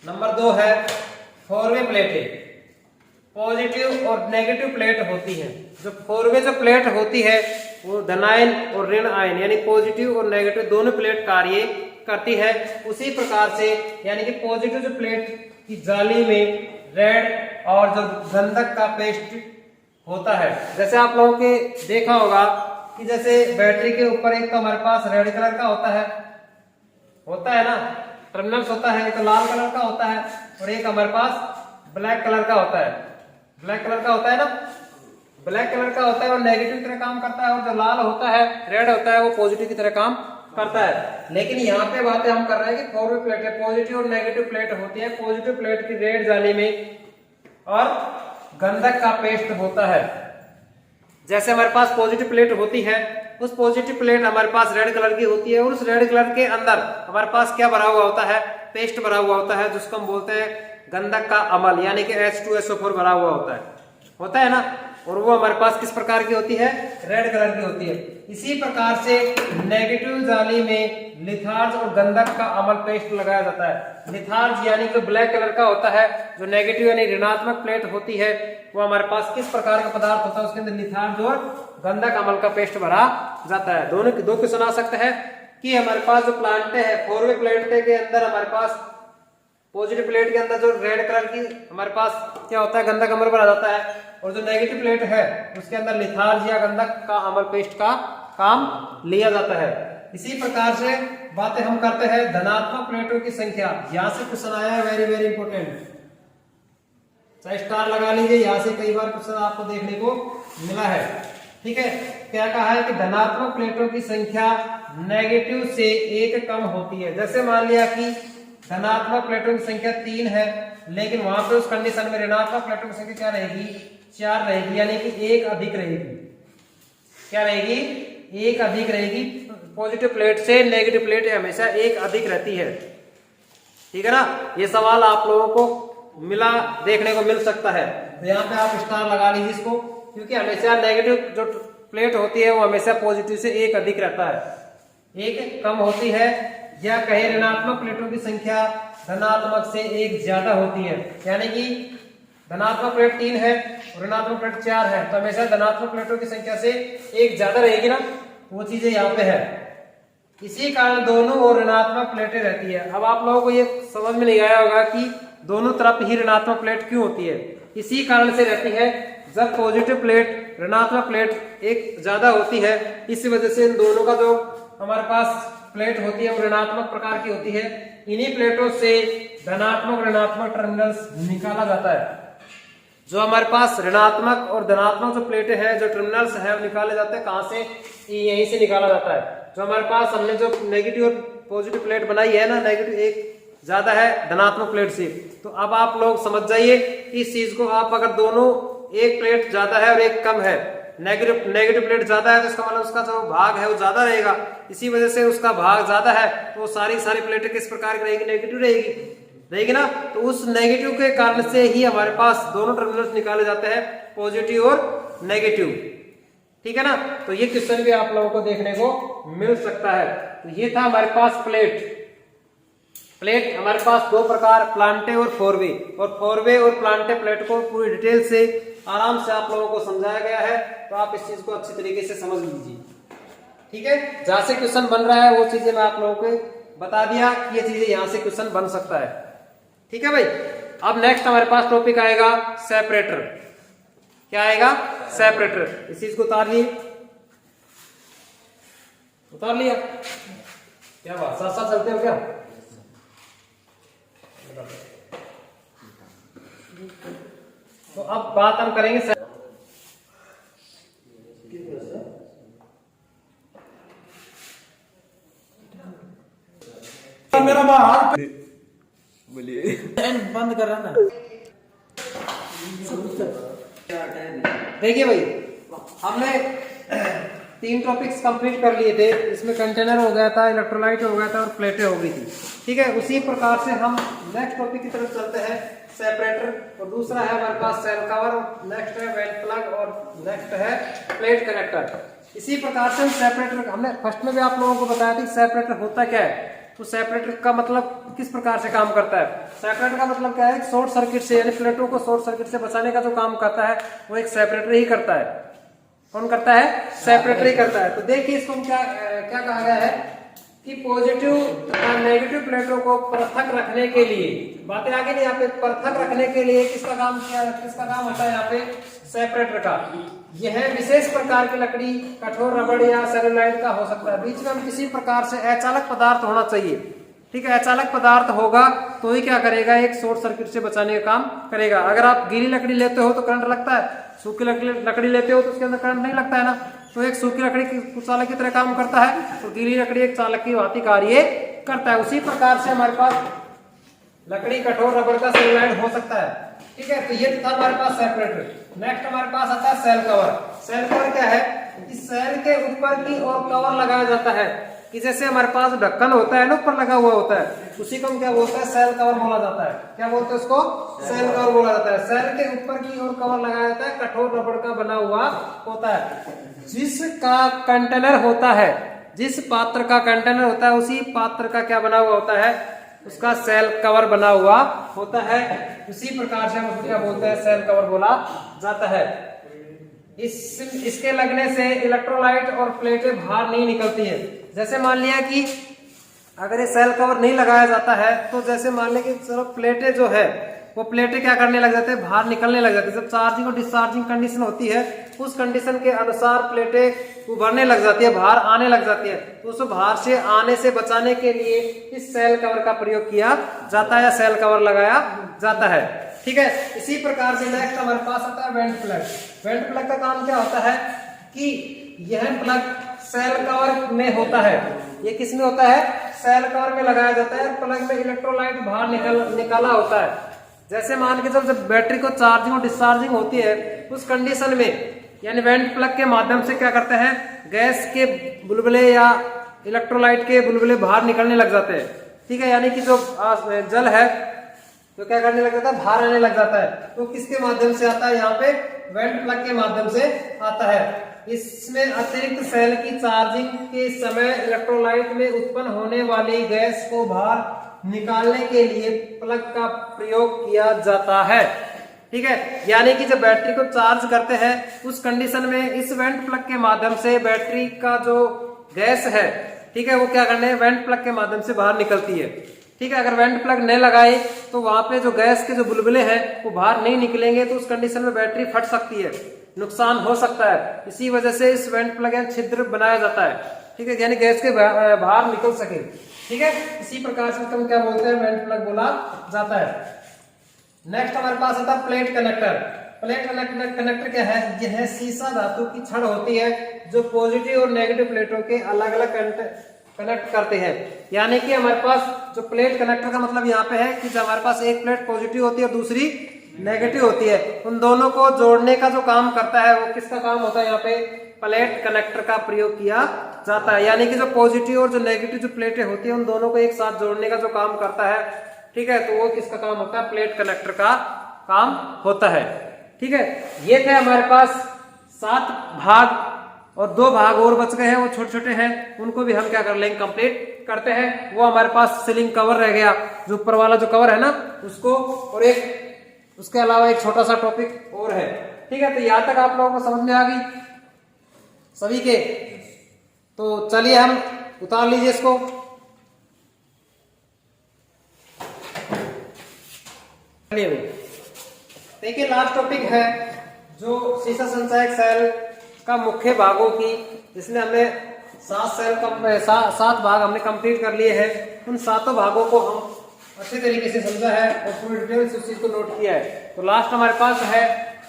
नंबर 2 है फोरवे प्लेटें। पॉजिटिव और नेगेटिव प्लेट होती है। जो फोरवे जो प्लेट होती है वो धनायन और ऋण आयन यानी पॉजिटिव और नेगेटिव दोनों प्लेट कार्य करती है। उसी प्रकार से यानी कि पॉजिटिव जो प्लेट की जाली में रेड और जो गंधक का पेस्ट होता है, जैसे आप लोगों के देखा होगा कि जैसे बैटरी के ऊपर एक तो हमारे पास रेड कलर का होता है ना, टर्मिनल्स होता है, एक लाल कलर का होता है और एक हमारे पास ब्लैक कलर का होता है। ब्लैक कलर का होता है ना, ब्लैक कलर का होता है और नेगेटिव की तरह काम करता है, और जो लाल होता है, रेड होता है, वो पॉजिटिव की तरह काम करता है। लेकिन यहाँ पे बातें हम कर रहे हैं कि फोरवे प्लेट है, पॉजिटिव और नेगेटिव प्लेट होती है। पॉजिटिव प्लेट की रेड जाली में और गंधक का पेस्ट होता है। जैसे हमारे पास पॉजिटिव प्लेट होती है, उस पॉजिटिव प्लेट हमारे पास रेड कलर की होती है और उस रेड कलर के अंदर हमारे पास क्या भरा हुआ होता है, पेस्ट भरा हुआ होता है, जिसको हम बोलते हैं गंधक का अम्ल यानी कि H2SO4 भरा हुआ होता है ना। और वो हमारे पास किस प्रकार की होती है, रेड कलर की होती है। इसी प्रकार से नेगेटिव जाली में लिथार्ज और गंधक का अम्ल पेस्ट लगाया जाता है। लिथार्ज यानी जो ब्लैक कलर का होता है, जो नेगेटिव यानी ऋणात्मक प्लेट होती है, वो हमारे पास किस प्रकार का पदार्थ होता है, उसके अंदर लिथार्ज और गंधक अम्ल का पेस्ट भरा जाता है। दोनों दो क्वेश्चन आ सकते हैं कि हमारे पास जो प्लांट है 4वे प्लेट के अंदर हमारे पास पॉजिटिव प्लेट के अंदर जो रेड कलर की हमारे पास क्या होता है गंधक अम्ल भरा जाता है, और जो नेगेटिव प्लेट है उसके अंदर लिथार्ज या गंधक का अम्ल पेस्ट का काम लिया जाता है। इसी प्रकार से बातें हम करते हैं धनात्मक प्लेटों की संख्या। यहां से क्वेश्चन आया है, वेरी वेरी इंपोर्टेंट, चाहे स्टार लगा लीजिए, यहां से कई बार क्वेश्चन आपको देखने को मिला है। ठीक है, क्या कहा है कि धनात्मक प्लेटों की संख्या नेगेटिव से 1 कम होती है। जैसे मान लिया कि धनात्मक प्लेटों की संख्या 3 है, लेकिन वहां पे उस कंडीशन में ऋणात्मक प्लेटों की संख्या क्या रहेगी, 4 रहेगी, यानी कि 1 अधिक रहेगी। क्या रहेगी, 1 अधिक रहेगी। पॉजिटिव प्लेट से नेगेटिव प्लेट हमेशा 1 अधिक रहती है। ठीक है ना, ये सवाल आप लोगों को मिला देखने को मिल सकता है, तो यहाँ पे आप स्टार लगा लीजिए इसको, क्योंकि हमेशा नेगेटिव जो प्लेट होती है वो हमेशा पॉजिटिव से 1 अधिक रहता है, 1 कम होती है। या कहे ऋणात्मक प्लेटों की संख्या धनात्मक से 1 ज्यादा होती है, यानी कि धनात्मक प्लेट 3 है और ऋणात्मक प्लेट 4 है, तो हमेशा धनात्मक प्लेटों की संख्या से 1 ज्यादा रहेगी ना, वो चीजें यहाँ पे है। इसी कारण दोनों और ऋणात्मक प्लेटें रहती है। अब आप लोगों को ये समझ में नहीं आया होगा कि दोनों तरफ ही ऋणात्मक प्लेट क्यों होती है। इसी कारण से रहती है, जब पॉजिटिव प्लेट ऋणात्मक प्लेट 1 ज्यादा होती है, इस वजह से इन दोनों का जो हमारे पास प्लेट होती है वो ऋणात्मक प्रकार की होती है। इन्हीं प्लेटों से धनात्मक ऋणात्मक टर्मिनल्स निकाला जाता है। जो हमारे पास ऋणात्मक और धनात्मक जो प्लेटें हैं, जो टर्मिनल्स है, वो निकाले जाते हैं कहां से, यहीं से निकाला जाता है। जो हमारे पास हमने जो नेगेटिव और पॉजिटिव प्लेट बनाई है ना, नेगेटिव 1 ज्यादा है धनात्मक प्लेट से, तो अब आप लोग समझ जाइए इस चीज को। आप अगर दोनों, एक प्लेट ज्यादा है और एक कम है, नेगेटिव प्लेट ज्यादा है तो इसका मतलब उसका जो भाग है वो ज्यादा रहेगा, इसी वजह से उसका भाग ज्यादा है तो सारी प्लेटें किस प्रकार की रहेगी, नेगेटिव रहेगी ना। तो उस नेगेटिव के कारण से ही हमारे पास दोनों टर्मिनल्स निकाले जाते हैं, पॉजिटिव और नेगेटिव। ठीक है ना, तो ये क्वेश्चन भी आप लोगों को देखने को मिल सकता है। तो ये था हमारे पास प्लेट हमारे पास 2 प्रकार, प्लांटे और 4वे, और 4वे और प्लांटे प्लेट को पूरी डिटेल से आराम से आप लोगों को समझाया गया है, तो आप इस चीज को अच्छी तरीके से समझ लीजिए। ठीक है, जहां से क्वेश्चन बन रहा है वो चीजें मैं आप लोगों को बता दिया कि ये चीजें यहां से क्वेश्चन बन सकता है। ठीक है भाई, अब नेक्स्ट हमारे पास टॉपिक आएगा सेपरेटर। क्या आएगा, सेपरेटर। इस चीज को उतार लिया, क्या बात, साथ साथ चलते हो क्या? तो अब बात हम करेंगे मेरा हाथ बोलिए, बंद कर रहा ना। देखिए भाई, हमने 3 टॉपिक्स कंप्लीट कर लिए थे। इसमें कंटेनर हो गया था, इलेक्ट्रोलाइट हो गया था और प्लेटें हो गई थी। ठीक है, उसी प्रकार से हम नेक्स्ट टॉपिक की तरफ चलते हैं, सेपरेटर। और दूसरा है हमारे पास सेल कवर, नेक्स्ट है वेंट प्लग और नेक्स्ट है प्लेट कनेक्टर। इसी प्रकार से हम सेपरेटर, हमने फर्स्ट में भी आप लोगों को बताया था सेपरेटर होता क्या है। तो सेपरेटर का मतलब किस प्रकार से काम करता है। सेपरेटर का मतलब क्या है, शॉर्ट सर्किट से, यानी प्लेटों को शॉर्ट सर्किट से बचाने का जो काम करता है वो एक सेपरेटर ही करता है। कौन करता है, सेपरेटर ही करता है। तो देखिए इसको क्या कहा गया है कि पॉजिटिव तथा नेगेटिव प्लेटों को पृथक रखने के लिए, बातें आगे नहीं, यहाँ पे पृथक रखने के लिए किसका काम होता है यहाँ पे, सेपरेटर का। यह विशेष प्रकार की लकड़ी, कठोर रबड़ या सेलुलाइड का हो सकता है। बीच में हम किसी प्रकार से अचालक पदार्थ होना चाहिए। ठीक है, अचालक पदार्थ होगा तो ही क्या करेगा, एक शॉर्ट सर्किट से बचाने का काम करेगा। अगर आप गीली लकड़ी लेते हो तो करंट लगता है, सूखी लकड़ी लेते हो तो उसके अंदर करंट नहीं लगता है ना। तो एक सूखी लकड़ी चालक की तरह काम करता है, तो गीली लकड़ी एक चालक की भांति कार्य करता है। उसी प्रकार से हमारे पास लकड़ी, कठोर रबड़ का सेलुलाइड हो सकता है। ठीक है, तो ये था हमारे पास सेपरेटर। नेक्स्ट हमारे पास आता है सेल कवर। सेल कवर क्या है, इस सेल के ऊपर की ओर कवर लगाया जाता है, कि जैसे हमारे पास ढक्कन होता है ना, ऊपर लगा हुआ होता है, उसी को हम क्या बोलते हैं, सेल कवर बोला जाता है। क्या बोलते हैं उसको, सेल कवर बोला जाता है। सेल के ऊपर की ओर कवर लगाया जाता है, कठोर रबड़ का बना हुआ होता है। जिसका कंटेनर होता है, जिस पात्र का कंटेनर होता है, उसी पात्र का क्या बना हुआ होता है, उसका सेल कवर बना हुआ होता है। उसी प्रकार से हम उसको क्या बोलते हैं, सेल कवर बोला जाता है। इसके लगने से इलेक्ट्रोलाइट और प्लेटें बाहर नहीं निकलती है। जैसे मान लिया कि अगर ये सेल कवर नहीं लगाया जाता है तो जैसे मान लिया कि चलो प्लेटें जो है वो प्लेटें क्या करने लग जाते हैं, बाहर निकलने लग जाती है। जब चार्जिंग और डिस्चार्जिंग कंडीशन होती है उस कंडीशन के अनुसार प्लेटें उभरने लग जाती है, बाहर आने लग जाती है। तो उसे बाहर से आने से बचाने के लिए इस सेल कवर का प्रयोग किया जाता है या सेल कवर लगाया जाता है। ठीक है, इसी प्रकार से नेक्स्ट हमारे पास आता है वेंट प्लग। वेंट प्लग का काम क्या होता है कि यह प्लग सेल कवर में होता है। ये किस में होता है? सेल कवर में लगाया जाता है। प्लग में इलेक्ट्रोलाइट बाहर निकाला होता है। जैसे मान के जब बैटरी को चार्जिंग और डिस्चार्जिंग होती है उस कंडीशन में यानी वेंट प्लग के माध्यम से क्या करते हैं, गैस के बुलबुले या इलेक्ट्रोलाइट के बुलबुले बाहर निकलने लग जाते हैं। ठीक है, यानी कि जो जल है तो क्या करने लग जाता है, बाहर आने लग जाता है। तो किसके माध्यम से आता है? यहाँ पे वेंट प्लग के माध्यम से आता है। इसमें अतिरिक्त सेल की चार्जिंग के समय इलेक्ट्रोलाइट में उत्पन्न होने वाली गैस को बाहर निकालने के लिए प्लग का प्रयोग किया जाता है। ठीक है, यानी कि जब बैटरी को चार्ज करते हैं उस कंडीशन में इस वेंट प्लग के माध्यम से बैटरी का जो गैस है, ठीक है, वो क्या करने वेंट प्लग के माध्यम से बाहर निकलती है। ठीक है, अगर वेंट प्लग नहीं लगाए तो वहां पे जो गैस के जो बुलबुले हैं वो बाहर नहीं निकलेंगे तो उस कंडीशन में बैटरी फट सकती है, नुकसान हो सकता है। इसी वजह से इस वेंट प्लग या छिद्र बनाया जाता है। ठीक है, यानी गैस के बाहर निकल सके। ठीक है, इसी प्रकार से तुम क्या बोलते हैं, वेंट प्लग बोला जाता है। नेक्स्ट हमारे पास आता है प्लेट कनेक्टर। प्लेट कनेक्टर क्या है? यह सीसा धातु की छड़ होती है जो पॉजिटिव और नेगेटिव प्लेटों के अलग अलग कनेक्ट करते हैं। यानी कि हमारे पास जो प्लेट कनेक्टर का मतलब यहाँ पे है कि जब हमारे पास एक प्लेट पॉजिटिव होती है और दूसरी नेगेटिव होती है, उन दोनों को जोड़ने का जो काम करता है वो किसका काम होता है? यहाँ पे प्लेट कनेक्टर का प्रयोग किया जाता है। यानी कि जो पॉजिटिव और जो नेगेटिव जो प्लेटें होती है उन दोनों को एक साथ जोड़ने का जो काम करता है, ठीक है, तो वो किसका काम होता है? प्लेट कनेक्टर का काम होता है। ठीक है, ये थे हमारे पास 7 भाग और 2 भाग और बच गए हैं, वो छोटे छोटे हैं, उनको भी हम क्या कर लेंगे, कंप्लीट करते हैं। वो हमारे पास सीलिंग कवर रह गया, जो ऊपर वाला जो कवर है ना उसको, और एक उसके अलावा एक छोटा सा टॉपिक और है। ठीक है, तो यहां तक आप लोगों को समझ में आ गई सभी के? तो चलिए हम उतार लीजिए इसको। देखिए, लास्ट टॉपिक है जो शीशा संचायक सेल का मुख्य भागों की, जिसमें हमने 7 भाग हमने कंप्लीट कर लिए हैं। उन 7 भागों को हम अच्छे तरीके से समझा है और पूरी डिटेल से उस चीज को नोट किया है। तो लास्ट हमारे पास है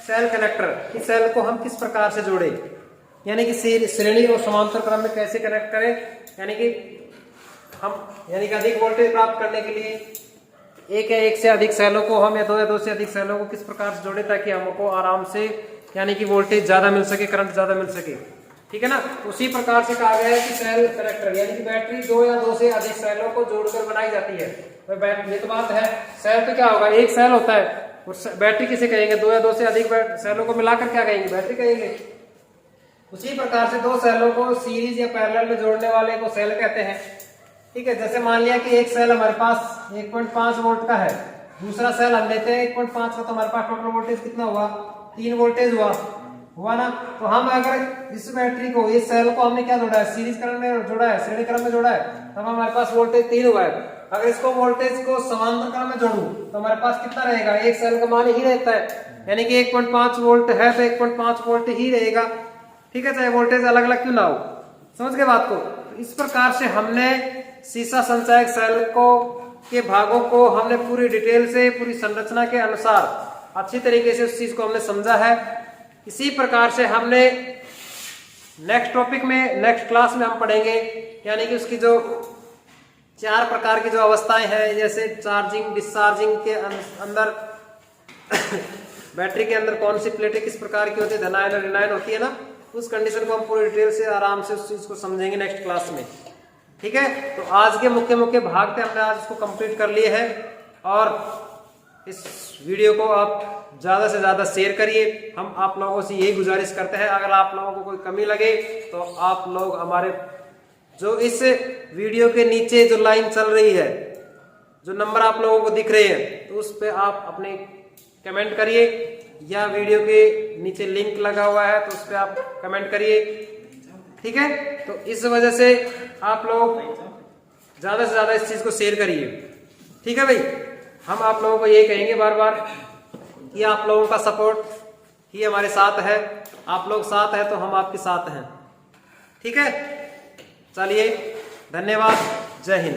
सेल कनेक्टर, कि सेल को हम किस प्रकार से जोड़े, यानी कि श्रेणी और समांतर क्रम में कैसे कनेक्ट करें, यानी कि अधिक वोल्टेज प्राप्त करने के लिए एक या एक से अधिक सेलों को हम या दो से अधिक सेलों को किस प्रकार से जोड़े ताकि हमको आराम से यानी कि वोल्टेज ज्यादा मिल सके, करंट ज्यादा मिल सके। ठीक है ना, उसी प्रकार से कहा गया है कि सेल कनेक्टर यानी कि बैटरी 2 या 2 से अधिक सेलों को जोड़कर बनाई जाती है। ये तो बात है, सेल तो क्या होगा, एक सेल होता है, और बैटरी किसे कहेंगे? 2 या 2 से अधिक सेलों को मिलाकर क्या कहेंगे? बैटरी कहेंगे। उसी प्रकार से 2 सेलों को सीरीज या पैरेलल में जोड़ने वाले को सेल कहते हैं। ठीक है, जैसे मान लिया कि एक सेल हमारे पास 1.5 वोल्ट का है, दूसरा सेल हम लेते हैं 1.5 का, तो हमारे पास टोटल वोल्टेज कितना हुआ? 3 वोल्टेज हुआ ना। तो हम अगर इस बैटरी को, इस सेल को हमने क्या जोड़ा है? सीरीज क्रम में जोड़ा है, श्रेणी क्रम में जोड़ा है, तब हमारे पास वोल्टेज 3 हुआ है। अगर इसको वोल्टेज को समांतर क्रम में जोड़ूं तो हमारे पास कितना रहेगा? एक सेल का मान ही रहता है, यानी कि 1.5 वोल्ट है तो 1.5 वोल्ट ही रहेगा। ठीक है, चाहे वोल्टेज अलग अलग क्यों ना हो। समझ गए बात को? तो इस प्रकार से हमने शीशा संचायक सेल को के भागों को हमने पूरी डिटेल से, पूरी संरचना के अनुसार अच्छी तरीके से उस चीज को हमने समझा है। इसी प्रकार से हमने नेक्स्ट टॉपिक में, नेक्स्ट क्लास में हम पढ़ेंगे, यानी कि उसकी जो 4 प्रकार की जो अवस्थाएं हैं, जैसे चार्जिंग, डिस्चार्जिंग के अंदर बैटरी के अंदर कौन सी प्लेटें किस प्रकार की होती है, धनायन और ऋणायन होती है ना, उस कंडीशन को हम पूरी डिटेल से आराम से उस चीज को समझेंगे नेक्स्ट क्लास में। ठीक है, तो आज के मुख्य भाग थे, हमने आज उसको कंप्लीट कर लिए हैं। और इस वीडियो को आप ज्यादा से ज्यादा शेयर करिए। हम आप लोगों से यही गुजारिश करते हैं, अगर आप लोगों को कोई कमी लगे तो आप लोग हमारे जो इस वीडियो के नीचे जो लाइन चल रही है, जो नंबर आप लोगों को दिख रहे हैं, तो उस पर आप अपने कमेंट करिए। या वीडियो के नीचे लिंक लगा हुआ है तो उस पर आप कमेंट करिए। ठीक है, तो इस वजह से आप लोग ज्यादा से ज्यादा इस चीज को शेयर करिए। ठीक है भाई, हम आप लोगों को ये कहेंगे बार बार कि आप लोगों का सपोर्ट ही हमारे साथ है, आप लोग साथ हैं तो हम आपके साथ हैं। ठीक है, चलिए धन्यवाद, जय हिंद।